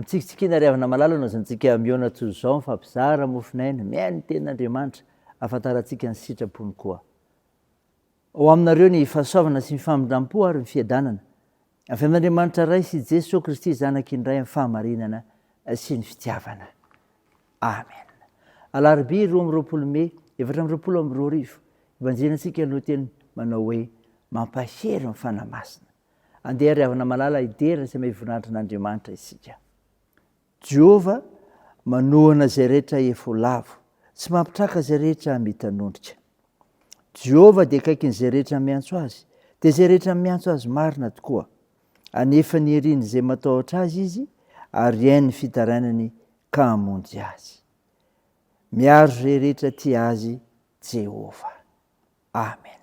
Amitsikatsika ry havana malala no zantsika miona toy zao mifampizara mofinaina miainy ten'Andriamanitra ahafantarantsika ny sitrapony koa. Ao aminareo ny fahasoavana sy ny famindram-po ary ny fiadanana avy amin'Andriamanitra ray sy Jesosy Kristy zanaky indray amin'ny fahamarinana sy ny fitiavana. Amen. Alarobia 12 Mey 2024 evanjelintsika no teny manao hoe mampahery ny fanamasina. Andeha ry havana malala hiderina sy mahavoninahitra n'Andriamanitra isika. Jehova manohana izay rehetra efolavo, tsy mampitraka izay rehetra mitanondrika. Jehova dia akaikin'izay rehetra miantso azy, dia izay rehetra miantso azy marina tokoa. Anefa ny heriny izay matahotra azy izy, ary hainy ny fitarainany ka hamonjy azy. Miaro izay rehetra tia azy Jehova. Amen.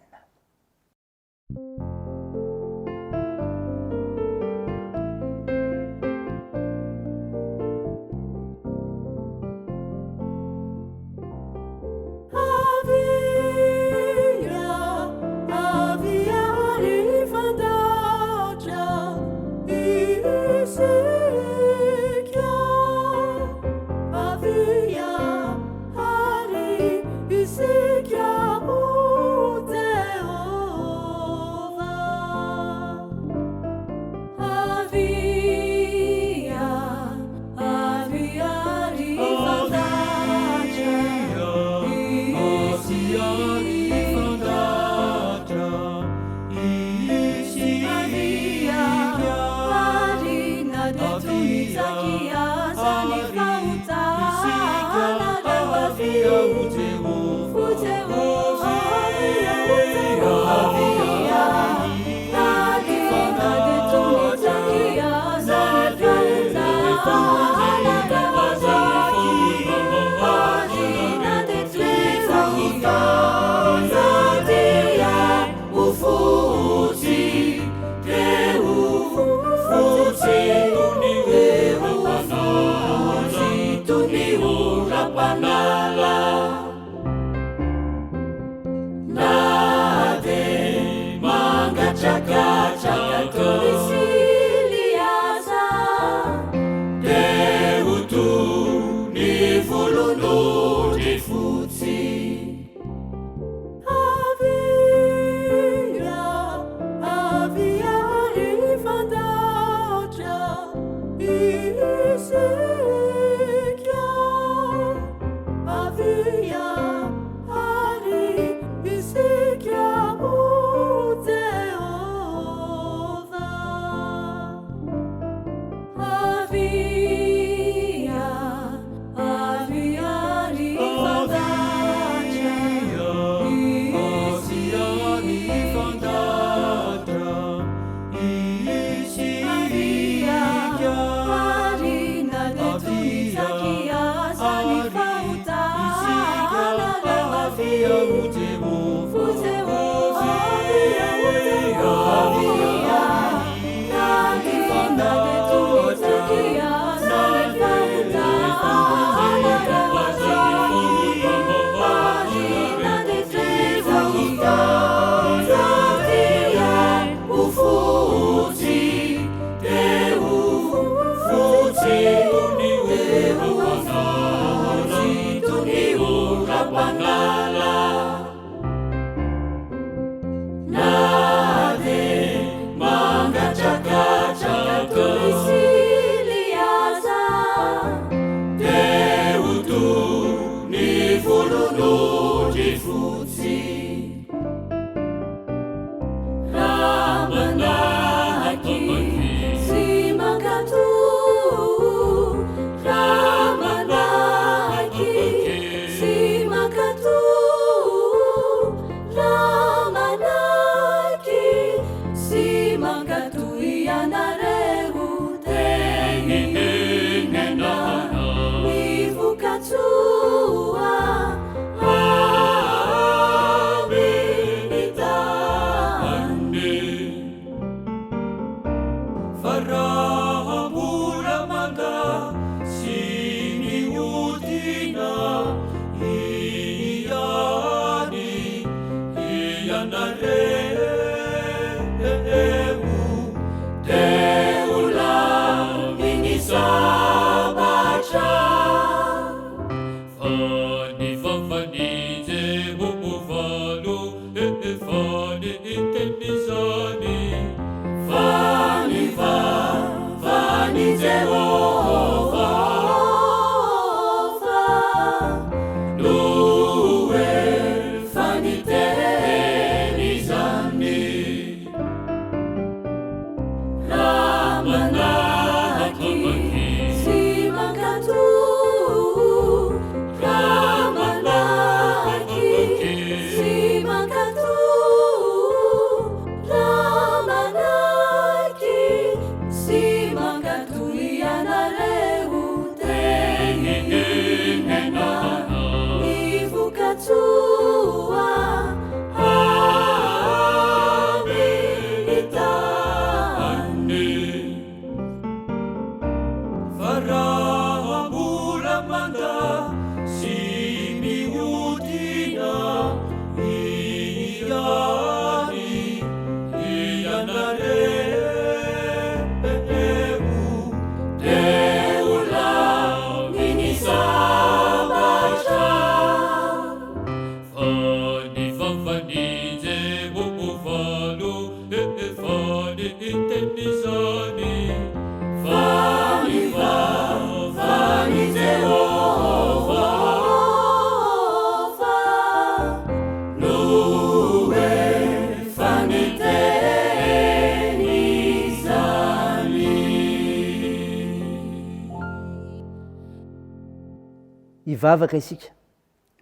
Hivavaka isika.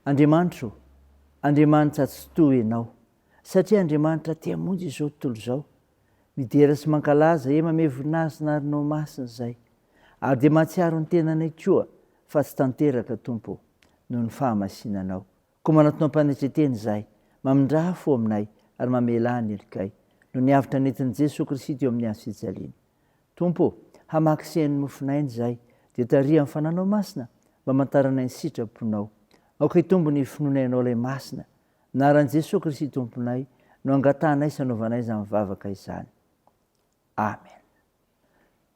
Andriamanitro, Andriamanitra tsy toy ianao, satria Andriamanitra tia monjy izao tontolo izao. Midera sy mankalaza mame voninahitra ary masina izay. Ary dia mahatsiaro ny tenanay koa fa tsy tanteraka Tompo noho ny fahamasinanao. Koa manatonao mpanetreteny izahay, mamindraha fo aminay ary mamela ny helikay. No ny avitra nentin'i Jesosy Kristy teo amin'ny hazo fijaliana. Tompo, hamaky sehan'ny mofinainy izahay, dia taria amin'ny fananao masina mba mantaranay ny sitraponao. Aoka hitombo ny finonainao ilay masina. Anaran'i Jesosy Kristy Tomponay no angatanay sanovanay izany mivavaka izany. Amen.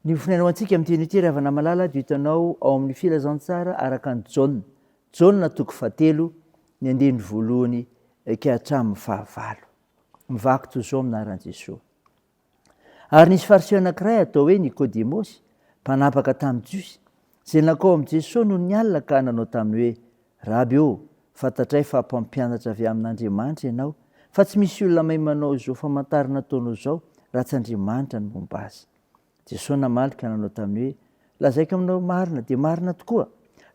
Ny ofinainao antsika amin'ity an'ity ravana malala dia hitanao ao amin'ny filazantsara araka ny Jaona. Jaona 7 ny andiny voalohany ka hatramin'ny 15. Mivaky toy izao aminaran'i Jesosy. Ary nisy fariseo anankiray atao hoe Nikodemosy, mpanapaka tamin'ny Jiosy, izay nakao amin'i Jesosy noho ny alina ka nanao taminy hoe: Raby, fantatray fa mpampianatra avy amin'Andriamanitra ianao, fa tsy misy olona mahay manao izao famantarana ataonao izao raha tsy Andriamanitra ny momba azy. Jesosy namaly ka nanao taminy hoe: lazaiko aminao marina dia marina tokoa,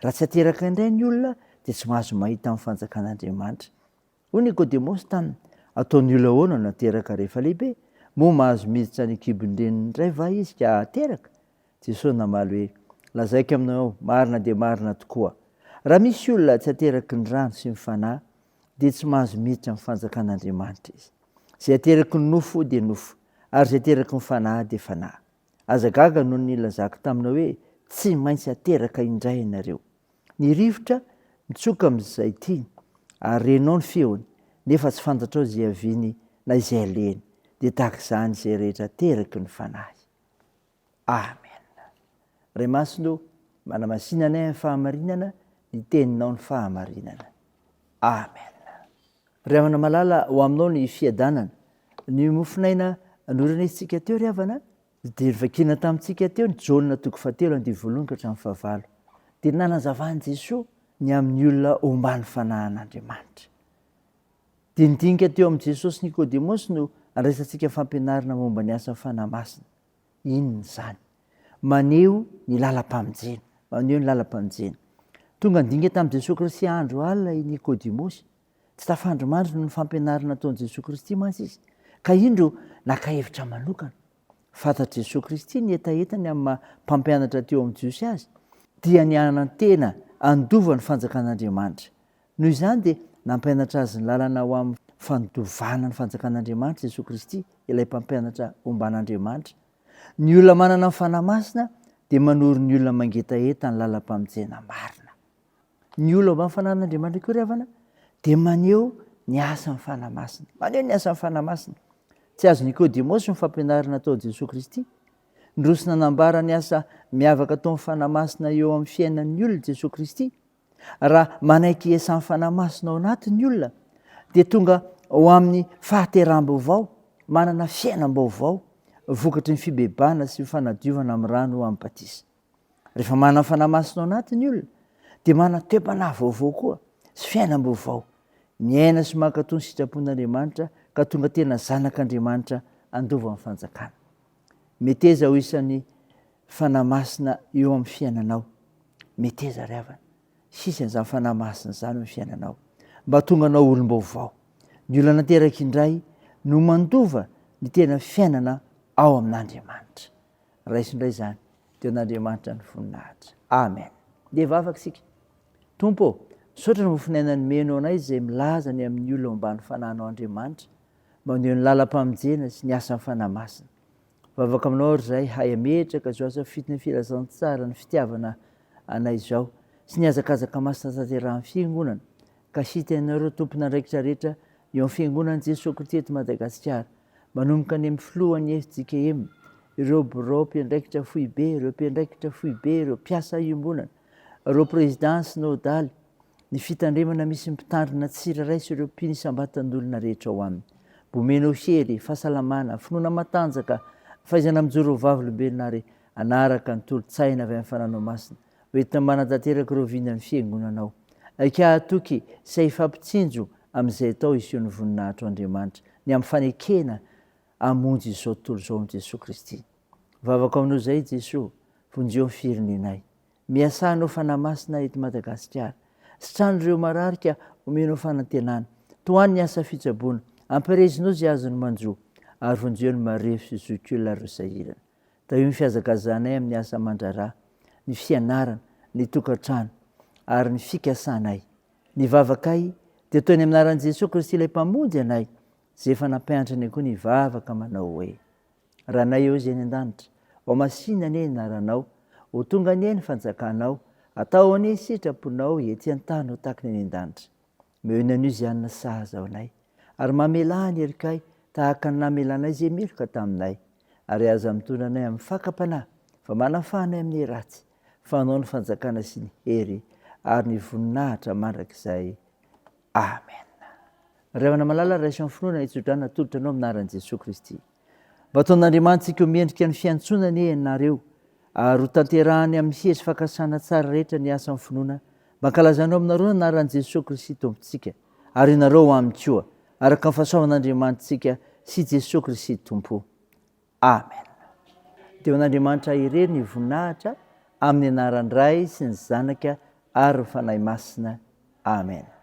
raha tsy ateraka indray ny olona dia tsy mahazo mahita amin'ny fanjakan'Andriamanitra. Hoy Nikodemosy taminy: ataon'ny olona ahoana no ateraka rehefa lehibe? Moa mahazo miditra ny kibon-dreniny indray va izy ka ateraka? Jesosy namaly hoe: lazaiko aminao marina dia marina tokoa, raha misy olona tsy ateraky ny rano sy ny fanahy dia tsy mahazo miditra amin'ny fanjakan'Andriamanitra izy. Izay ateraky ny nofo dia nofo, ary izay ateraky ny fanahy dia fanahy. Aza gaga noho ny lazako taminao hoe tsy maintsy ateraka indray ianareo. Ny rivotra mitsoka amin'izay ity, ary renao ny feony, nefa tsy fantatrao izay aviany na izay aleny, dia tahaka izany izay rehetra ateraky ny fanahy. Amen. Ray Masino, manamasinanay amin'ny fahamarinana, ny teninao ny fahamarinana. Amen. Ry havana malala ho aminao ny fiadanana. Ny mofinaina norenesintsika teo ry havana, dia vakina tamintsika teo ny Jaona 7:1 ka hatramin'ny 15. Dia nanazavahan'i Jesosy ny amin'ny olona ombany fanahin'Andriamanitra. Dia nidinika teo amin'i Jesosy Nikodemosy no andraisantsika fampianarana momba ny asan'ny fanahy masina. Inona izany? Maneho ny lalam-pamonjena. Maneho ny lalam-pamonjena. Tonga nidinika tamin'i Jesosy Kristy andro alina i Nikodemosy. Tsy tafandro mandry no ny fampianarana ataon'i Jesosy Kristy mantsy izy. Ka indro naka-hevitra manokana. Fantatr' Jesosy Kristy ny etaetany amin'ny mpampianatra teo amin'ny Jiosy azy, dia ny anantena andova ny fanjakan'Andriamanitra. Noho izany dia nampianatra azy ny lalana ho amin'ny fandovana ny fanjakan'Andriamanitra Jesosy Kristy, ilay mpampianatra omban'Andriamanitra. Ny olona manana ny fanahy masina dia manoro ny olona mangetaeta ny lalam-pamonjena marina. Ny olona ombany fanahin'Andriamanitra koa ry havana dia maneho ny asan'ny fanahy masina. Maneho ny asan'ny fanahy masina. Tsy azo Nikodemosy ny fampianarana ataon'i Jesosy Kristy. Ndroso nanambara ny asa miavaka ataon'ny fanahy masina eo amin'ny fiainan'ny olona Jesosy Kristy. Raha manaiky iasan'ny fanahy masina ao anatin'ny olona, dia tonga ao amin'ny fahateram-baovao, manana fiainam-baovao, vokatry ny fibebana sy ny fanadiovana amin'ny rano amin'ny batisa. Rehefa manana fanahy masina ao anatin'ny olona, dia manana toe-panahy vaovao koa sy fiainam-baovao, miaina sy mankatao ny sitrapon'Andriamanitra ka tonga tena zanak'Andriamanitra andova amin'ny fanjakana. Meteza ho isan'ny fanahy masina eo amin'ny fiainanao. Meteza ry havana, sisy an'izany fanahy masina izany amin'ny fiainanao, mba tonga anao olom-baovao. Ny olona nateraka indray no mandova ny tena fiainana ao amin'Andriamanitra. Raisindray izany teo an'Andriamanitra ny voninahitra. Amen. Dia vavaka isika. Tompo, misaotra ny mofinainany menao anay izay milaza ny amin'ny olona ombany fanahinao Andriamanitra, maneho ny lalam-pamonjena sy ny asan'ny fanahy masina. Vavaka aminao ry izay hay ametraka izao asa fitiny filazantsara ny fitiavana anay izao sy ny azakazaka masina tanterahan'ny fiangonana, ka sitenareo tompona andraikitra rehetra eo amin'ny fiangonan'i Jesosy Kristy eto Madagasikara, manomboka any amin'ny filohan'ny FJKM, ireo birao mpiandraikitra foibe, ireo mpiandraikitra foibe, ireo mpiasa iombonana, ireo président synodaly, ny fitandremana misy mpitandrina tsiraray sy ireo mpinisam-batan'olona rehetra ao aminy. Bomenao hery, fahasalamana, finoana matanjaka, fahaizana mijoro vavolombelona ary anaraka ny tolo-tsaina avy amin'ny fananao masina, hoentina manatanteraka ireo vinan'ny fiangonanao. Atoky sy ifampitsinjo amin'izay atao iseo ny voninahitro Andriamanitra, ny amin'ny fanekena hamonjy izao tontolo izao amin'i Jesosy Kristy. Vavaka aminao izay Jesosy, vonjeo ny firenenay. miasanao fanamasina eto Madagasikara. Sitrandreo mararika omenao fanantenana. Toany ny asa fitsaboana, ampirezinao zay azony manjo, ary vonjeo ny marefo sy zokiolona ro sahirana. Da io ny fiazakazanay amin'ny asa mandrarà, ny fianarana, ny tokantrano, ary ny fikasanay. Ny vavakay dia toy ny amin'ny anaran'i Jesosy Kristy ilay mpamonjy anay, zay efa nampiantrany koa ny vavaka manao hoe: Ranay eo izay ny an-danitra, ao masina anie ny anaranao, ho tonga anie ny fanjakanao, atao anie ny sitraponao ety an-tany ho tahaka ny any an-danitra. Mehona an'io izay hanina sahaza ao anay, ary mamelà ny erikay tahaka ny namelanay izay miloka taminay, ary aza mitondra anay amin'ny fakapanahy, fa manafanay amin'ny ratsy, fanao ny fanjakana sy ny hery ary ny voninahitra mandrakizay. Amen. Ray Manamalalaka raisy amin'ny finoana hitsodrana tolotra anao amin'ny anaran'i Jesosy Kristy. Mba ataon'Andriamanitsika ho miendrika ny fiantsonany ianareo, ary ho tanterahany amin'ny hery fakasana tsara rehetra ny asa amin'ny finoana, mankalazanao aminareo ny anaran'i Jesosy Kristy Tompontsika, ary ianareo aminy koa, araka ny fahasoavan'Andriamanitsika sy Jesosy Kristy Tompo. Amen. Dia an'Andriamanitra irery ny voninahitra amin'ny anaran'ny Ray sy ny Zanaka ary ny Fanahy Masina. Amen.